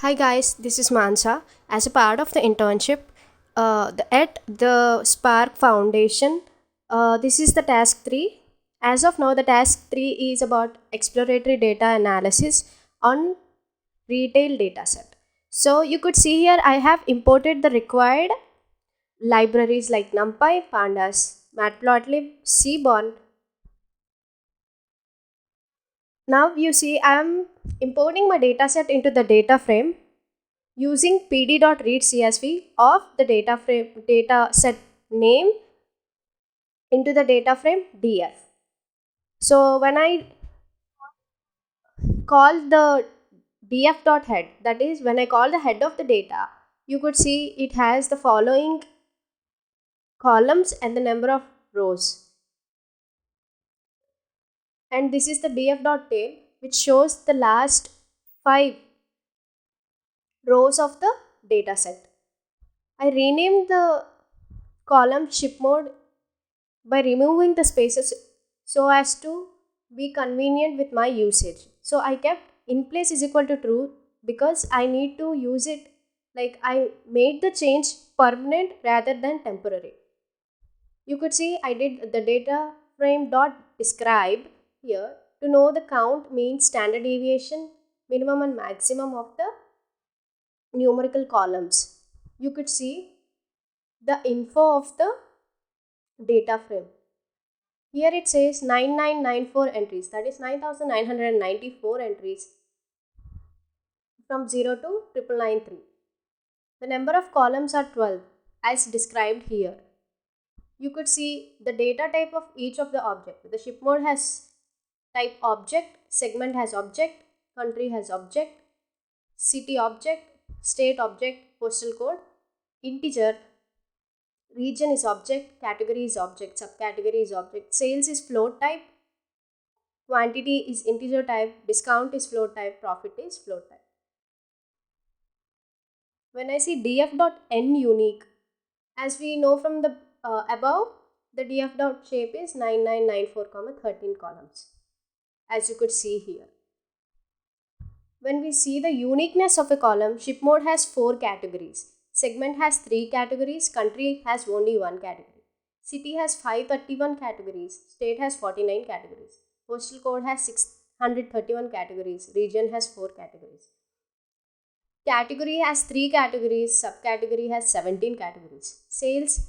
Hi guys, this is Mansa. As a part of the internship at the Spark Foundation, this is the task 3. As of now, the task 3 is about exploratory data analysis on retail dataset. So you could see here I have imported the required libraries like NumPy, Pandas, Matplotlib, Seaborn. Now you see I am importing my dataset into the data frame using pd.read CSV of the data set name into the data frame df. So when I call the df.head, that is when I call the head of the data, you could see it has the following columns and the number of rows. And this is the df.tail, which shows the last 5 rows of the data set. I renamed the column ship mode by removing the spaces so as to be convenient with my usage. So I kept in place is equal to true because I need to use it, like I made the change permanent rather than temporary. You could see I did the data frame dot describe here to know the count, mean, standard deviation, minimum and maximum of the numerical columns. You could see the info of the data frame. Here it says 9994 entries, that is 9994 entries from 0 to 9993. The number of columns are 12 as described here. You could see the data type of each of the object. The ship mode has type object, segment has object, country has object, city object, state object, postal code, integer, region is object, category is object, subcategory is object, sales is float type, quantity is integer type, discount is float type, profit is float type. When I see df.n unique, as we know from the above, the df.shape is 9994, 13 columns, as you could see here. When we see the uniqueness of a column, ship mode has 4 categories, segment has 3 categories, country has only 1 category, city has 531 categories, state has 49 categories, postal code has 631 categories, region has 4 categories. Category has 3 categories, subcategory has 17 categories. Sales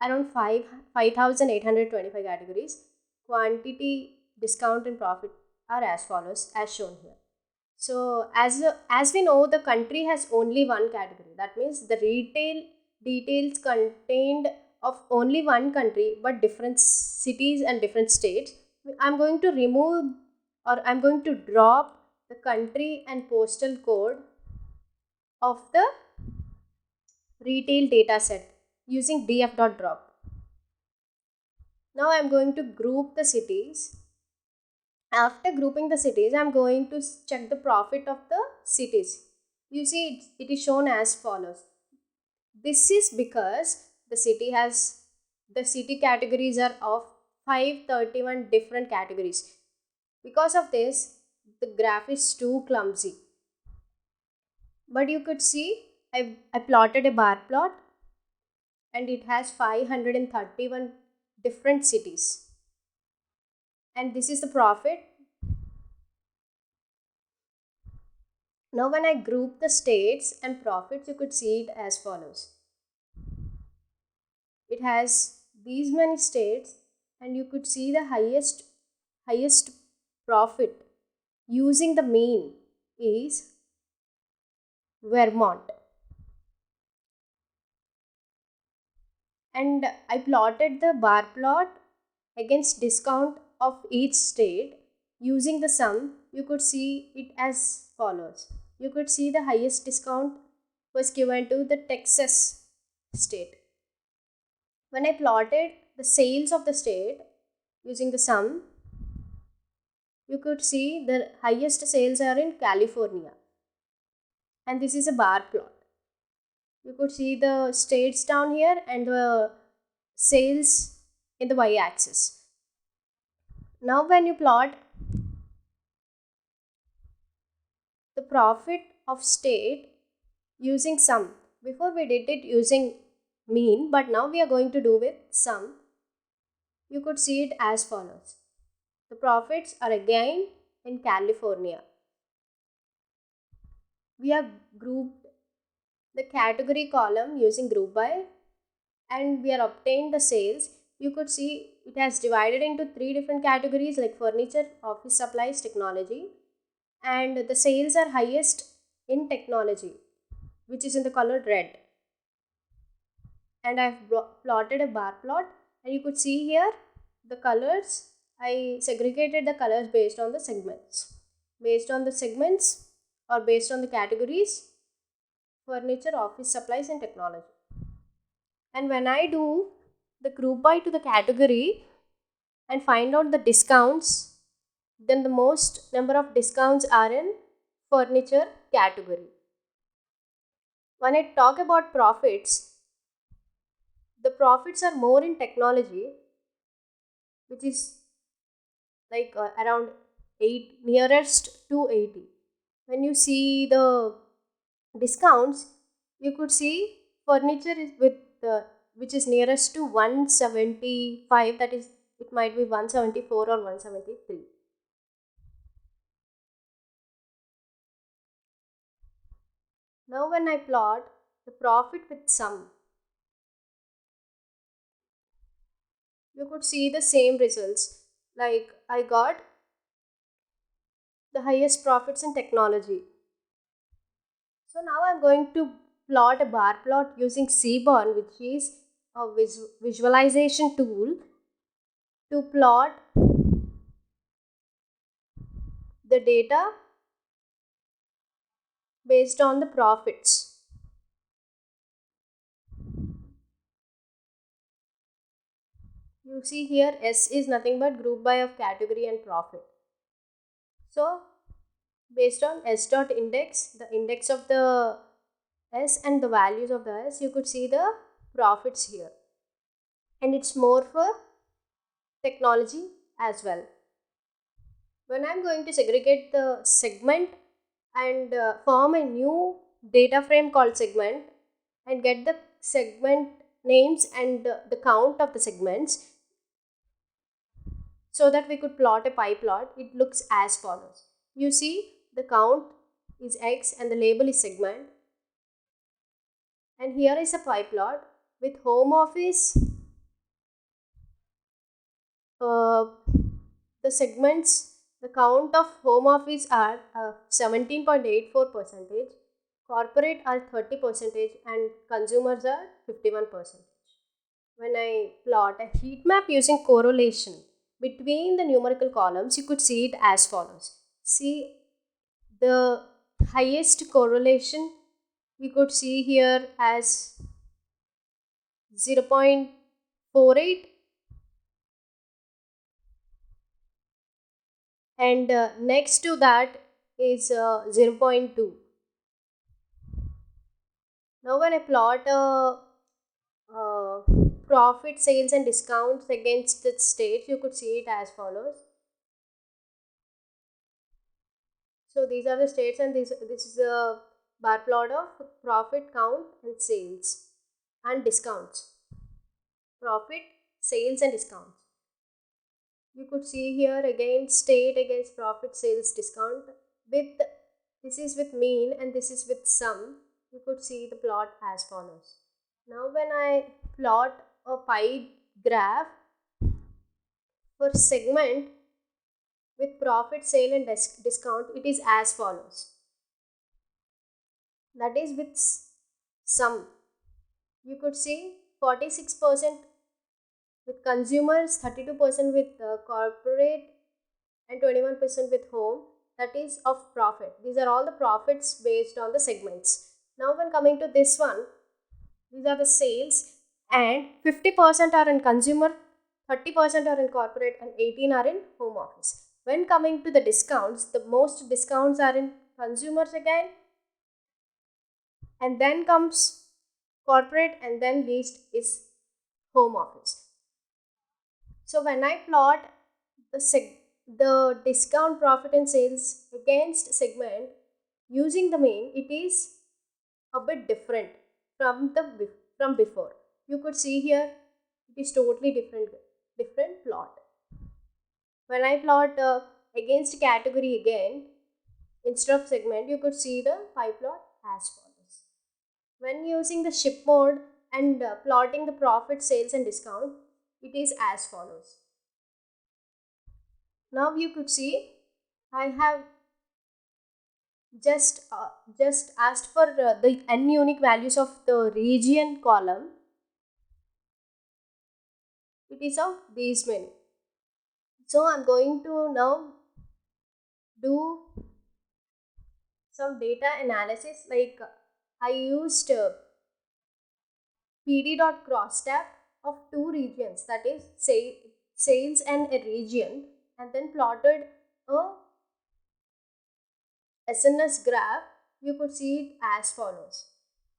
around 5,825 categories. Quantity, discount and profit are as follows as shown here. So as we know, the country has only one category. That means the retail details contained of only one country but different cities and different states. I'm going to remove, or I'm going to drop the country and postal code of the retail data set using df.drop. Now I'm going to group the cities. After grouping the cities, I'm going to check the profit of the cities. You see, it is shown as follows. This is because the city categories are of 531 different categories. Because of this, the graph is too clumsy. But you could see I plotted a bar plot and it has 531 different cities. And this is the profit. Now when I group the states and profits, you could see it as follows. It has these many states and you could see the highest profit using the mean is Vermont. And I plotted the bar plot against discount of each state using the sum. You could see it as follows. You could see the highest discount was given to the Texas state. When I plotted the sales of the state using the sum, you could see the highest sales are in California. And this is a bar plot. You could see the states down here and the sales in the y-axis. Now when you plot the profit of state using sum. Before we did it using mean, but now we are going to do with sum. You could see it as follows. The profits are again in California. We have grouped the category column using group by, and we are obtained the sales. You could see it has divided into 3 different categories like furniture, office supplies, technology, and the sales are highest in technology, which is in the color red. And I've plotted a bar plot, and you could see here the colors. I segregated the colors based on the segments. Based on the segments or based on the categories, furniture, office supplies, and technology. And when I do the group by to the category and find out the discounts, then the most number of discounts are in furniture category. When I talk about profits, the profits are more in technology, which is like around 8 nearest to 80. When you see the discounts, you could see furniture is with which is nearest to 175, that is it might be 174 or 173. Now when I plot the profit with sum, you could see the same results. Like I got the highest profits in technology. So now I'm going to plot a bar plot using Seaborn, which is a visualization tool to plot the data based on the profits. You see here S is nothing but group by of category and profit. So based on S dot index, the index of the S and the values of the S, you could see the profits here. And it's more for technology as well. When I'm going to segregate the segment and form a new data frame called segment and get the segment names and the count of the segments, so that we could plot a pie plot, it looks as follows. You see the count is X and the label is segment, and here is a pie plot with home office, the segments, the count of home office are 17.84%, corporate are 30%, and consumers are 51%. When I plot a heat map using correlation between the numerical columns, you could see it as follows. See the highest correlation we could see here as 0.48, and next to that is 0.2. Now when I plot profit, sales and discounts against the state, you could see it as follows. So these are the states, and this is a bar plot of profit, count and sales and discounts. Profit, sales and discounts. You could see here again state against profit, sales, discount. With this is with mean and this is with sum. You could see the plot as follows. Now when I plot a pie graph for segment with profit, sale and discount, it is as follows. That is with sum. You could see 46% with consumers, 32% with corporate, and 21% with home. That is of profit. These are all the profits based on the segments. Now when coming to this one, these are the sales, and 50% are in consumer, 30% are in corporate, and 18 are in home office. When coming to the discounts, the most discounts are in consumers again, and then comes corporate, and then least is home office. So when I plot the discount, profit and sales against segment using the mean, it is a bit different from before. You could see here it is totally different plot. When I plot against category again, instead of segment, you could see the pie plot as follows. When using the ship mode and plotting the profit, sales and discount, it is as follows. Now you could see I have just asked for the n unique values of the region column. It is of these many. So I'm going to now do some data analysis, like I used pd.crosstab of two regions, that is sales and a region, and then plotted a SNS graph. You could see it as follows.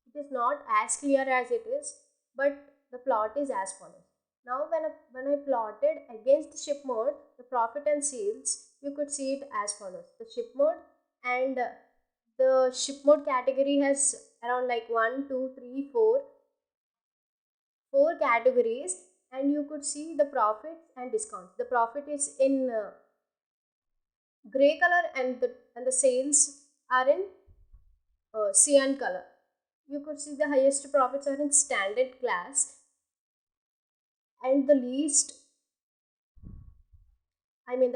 It is not as clear as it is, but the plot is as follows. Now when I plotted against the ship mode, the profit and sales, you could see it as follows. The ship mode and the ship mode category has around like 1, 2, 3, 4 categories, and you could see the profits and discounts. The profit is in gray color, and the sales are in cyan color. You could see the highest profits are in standard class, and the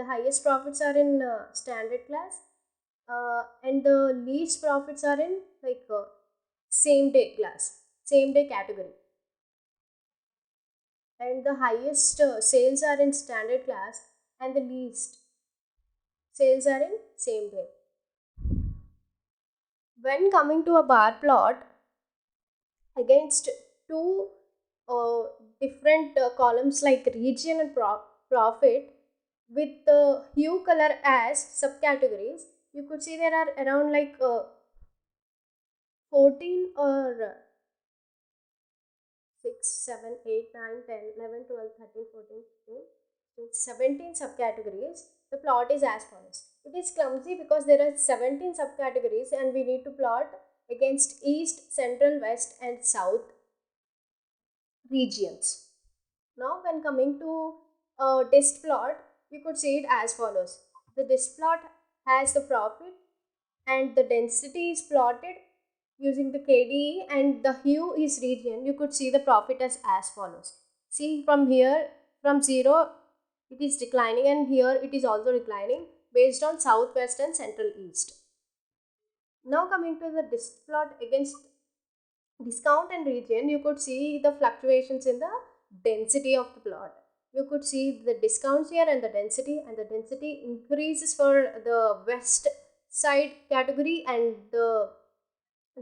highest profits are in standard class, and the least profits are in like same day category, and the highest sales are in standard class, and the least sales are in same day. When coming to a bar plot against two uh, different columns like region and profit with the hue color as subcategories, you could see there are around like 14 or 6, 7, 8, 9, 10, 11, 12, 13, 14, 15, 17 subcategories. The plot is as follows. It is clumsy because there are 17 subcategories and we need to plot against east, central, west and south regions. Now when coming to a dist plot, you could see it as follows. The dist plot has the profit and the density is plotted using the KDE, and the hue is region. You could see the profit as follows. See, from here, from 0 it is declining, and here it is also declining based on south, west and central, east. Now coming to the dist plot against discount and region, you could see the fluctuations in the density of the plot. You could see the discounts here and the density increases for the west side category, and the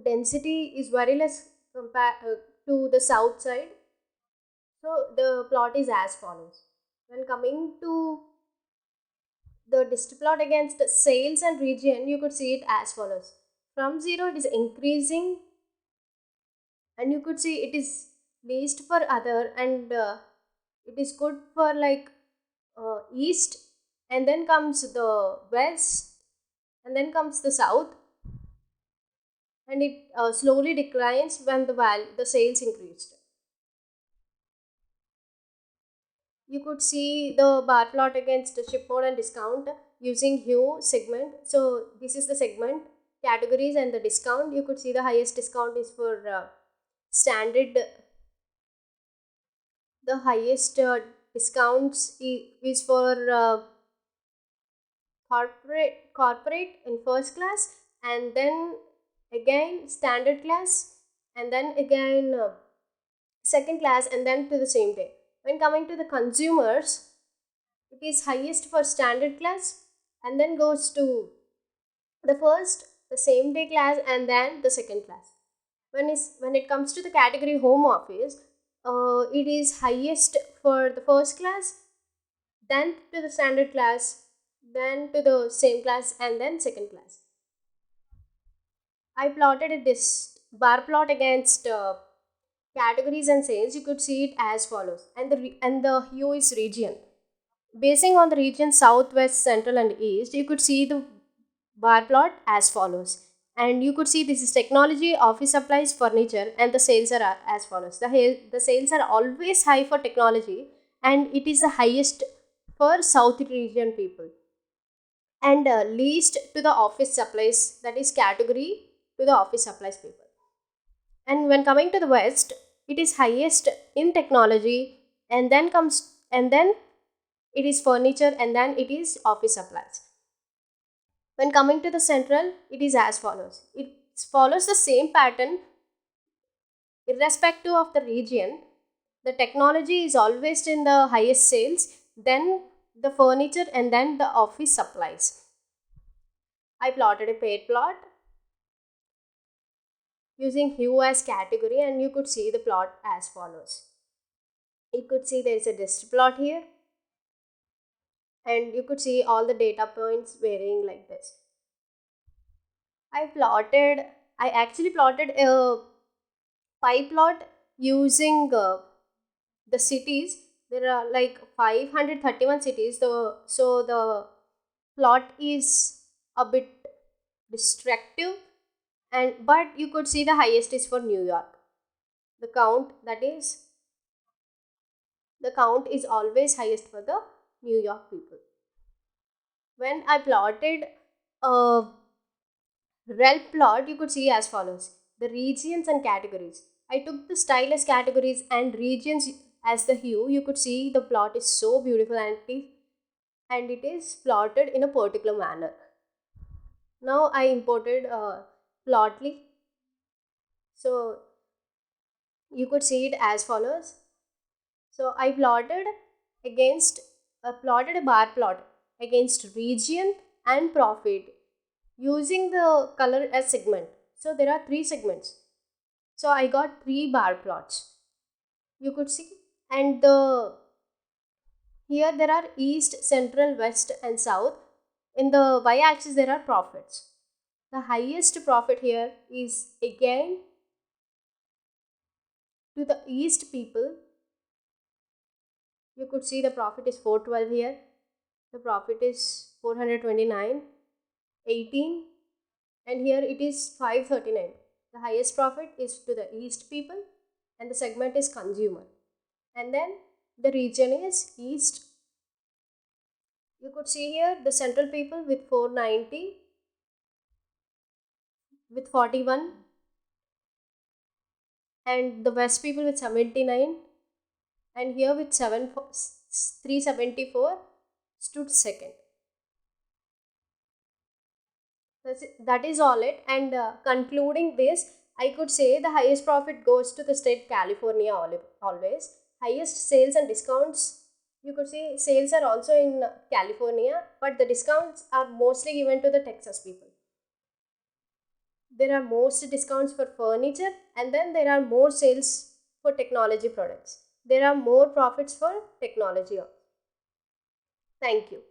density is very less compared to the south side. So the plot is as follows. When coming to the dist plot against sales and region, you could see it as follows. From 0 it is increasing, and you could see it is least for other, and it is good for like east, and then comes the west, and then comes the south, and it slowly declines when the sales increased. You could see the bar plot against the ship mode and discount using hue segment. So this is the segment categories and the discount. You could see the highest discount is for standard. The highest discounts is for corporate in first class, and then again standard class, and then again second class, and then to the same day. When coming to the consumers, it is highest for standard class, and then goes to the same day class, and then the second class. When it comes to the category home office, it is highest for the first class, then to the standard class, then to the same class, and then second class. I plotted this bar plot against categories and sales. You could see it as follows, and the hue is region. Basing on the region south, west, central, and east, you could see the bar plot as follows. And you could see this is technology, office supplies, furniture, and the sales are as follows. The sales are always high for technology, and it is the highest for South region people, and least to the office supplies, that is category to the office supplies people. And when coming to the West, it is highest in technology, and then it is furniture, and then it is office supplies. When coming to the Central, it is as follows. It follows the same pattern irrespective of the region. The technology is always in the highest sales, then the furniture, and then the office supplies. I plotted a paid plot using hue as category, and you could see the plot as follows. You could see there is a dist plot here, and you could see all the data points varying like this. I actually plotted a pie plot using the cities. There are like 531 cities, so the plot is a bit distractive, and but you could see the highest is for New York. The count, that is, the count is always highest for the New York people. When I plotted a rel plot, you could see as follows: the regions and categories. I took the style as categories and regions as the hue. You could see the plot is so beautiful, and it is plotted in a particular manner. Now I imported Plotly, so you could see it as follows. So I plotted a bar plot against region and profit using the color as segment. So there are three segments. So I got three bar plots. You could see, and the here there are east, central, west, and south. In the y-axis there are profits. The highest profit here is again to the east people. You could see the profit is 412 here. The profit is 429, 18, and here it is 539. The highest profit is to the east people, and the segment is consumer. And then the region is east. You could see here the central people with 490, with 41, and the west people with 79, and here with 374 stood second. That is all it. And concluding this, I could say the highest profit goes to the state California always. Highest sales and discounts, you could say sales are also in California, but the discounts are mostly given to the Texas people. There are most discounts for furniture, and then there are more sales for technology products. There are more profits for technology. Thank you.